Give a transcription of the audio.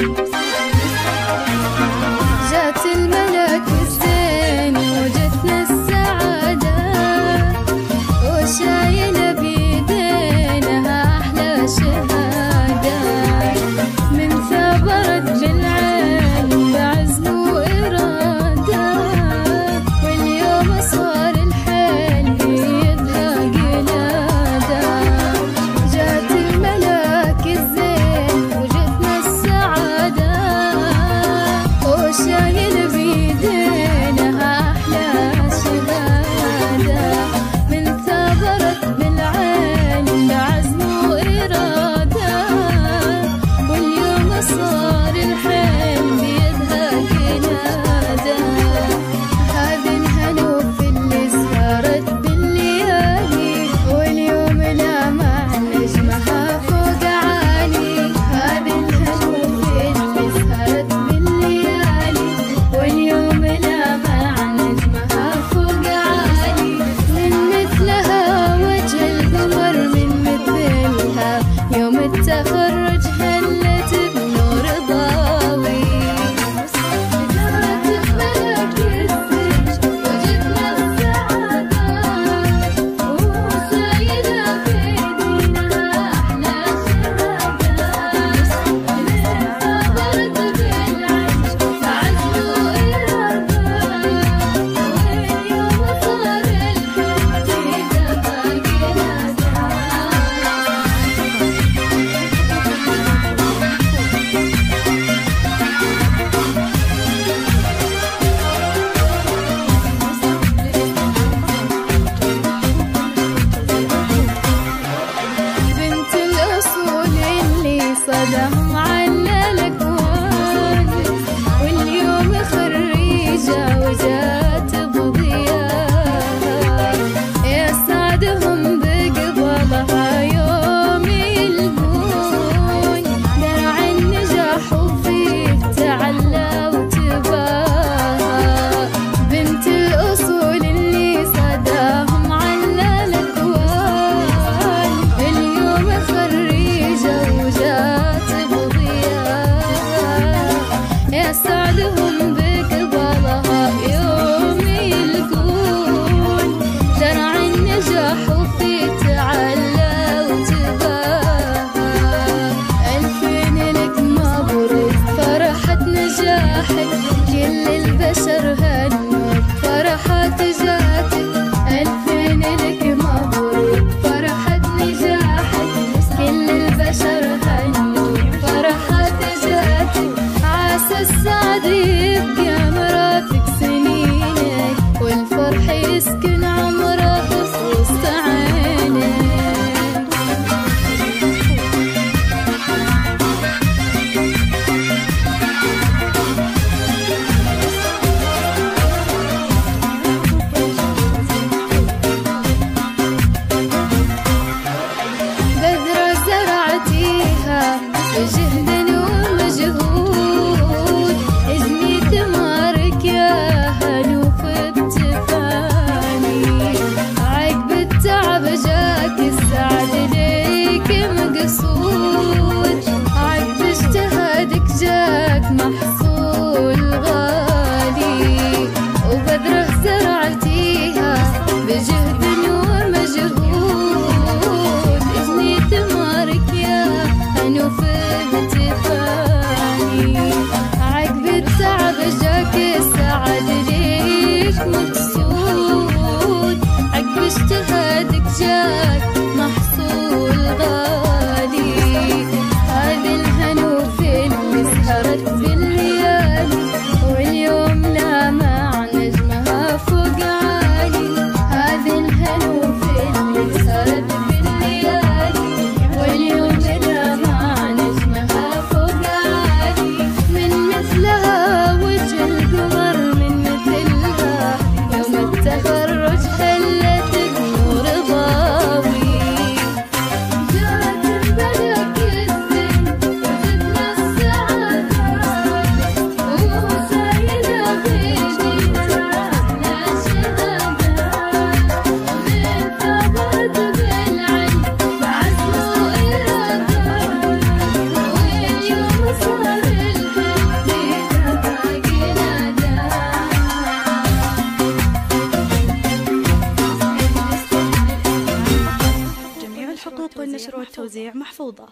جات الملك الزين وجتنا السعادة، وشايلة بيدينها أحلى شهادة، من ثابرت بالعلم بعزم وإرادة، واليوم صار الحلم بيدها قلادة. جات الملك الزين وجتنا السعادة، وشايل بيدينها أحلى شهادة، من ثابرت بالعين بعزم وإرادة، واليوم صار الحلم بيدها قلادة. هذه الهنوف اللي سهرت بالليالي، واليوم لامع نجمها فوق عالي. هذه الهنوف اللي سهرت بالليالي، واليوم لامع نجمها فوق عالي. من مثلها وجه القمر، من مثلها يوم التخرج هلت بنور ضاوي. جات الملك الزين وجتنا السعادة، وشايلة بيدينها أحلى شهادة، من ثابرت بالعين بعزم وإرادة، واليوم صار الحلم بيدها قلادة. بنت الأصول اللي صداهم على الأكوان، واليوم خريجة وجات بضياها، يسعدهم بقبلها يوم يلقون، درع النجاح وفيه تعلى وتباها. بنت الأصول اللي صداهم على الأكوان، اليوم خريجة وجات بضياها، يسعدهم بقبلها يوم يلقون، درع النجاح وفيه تعلى وتباها. ألفين لك مبروك فرحة نجاحك، كل البشر هنوا فرحة جاتك. ألفين لك مبروك فرحة نجاحك، كل البشر هنوا فرحة جاتك. عسى السعد يبقى مرافق سنينك، والفرح يسكن عمره في وسط عينك. بذرة زرعتيها بجهد ومجهود، اجني ثمارك يا هنوف بتفاني. عقب التعب جاك السعد ليك مقصود، عقب اجتهادك جاك محصول غالي. وبذرة زرعتيها بجهد ومجهود، اجني ثمارك يا هنوف بتفاني. عقب التعب جاك السعد ليك مقصود، عقب اجتهادك جاك محصول غالي. هذه الهنوف اللي سهرت بالليالي، واليوم لامع نجمها فوق عالي. هذه الهنوف اللي سهرت بالليالي، واليوم لامع نجمها فوق عالي. من مثلها وجه القمر، من مثلها يوم التخرج هلت بنور ضاوي. جات الملك الزين وجتنا السعادة، توزيع محفوظة.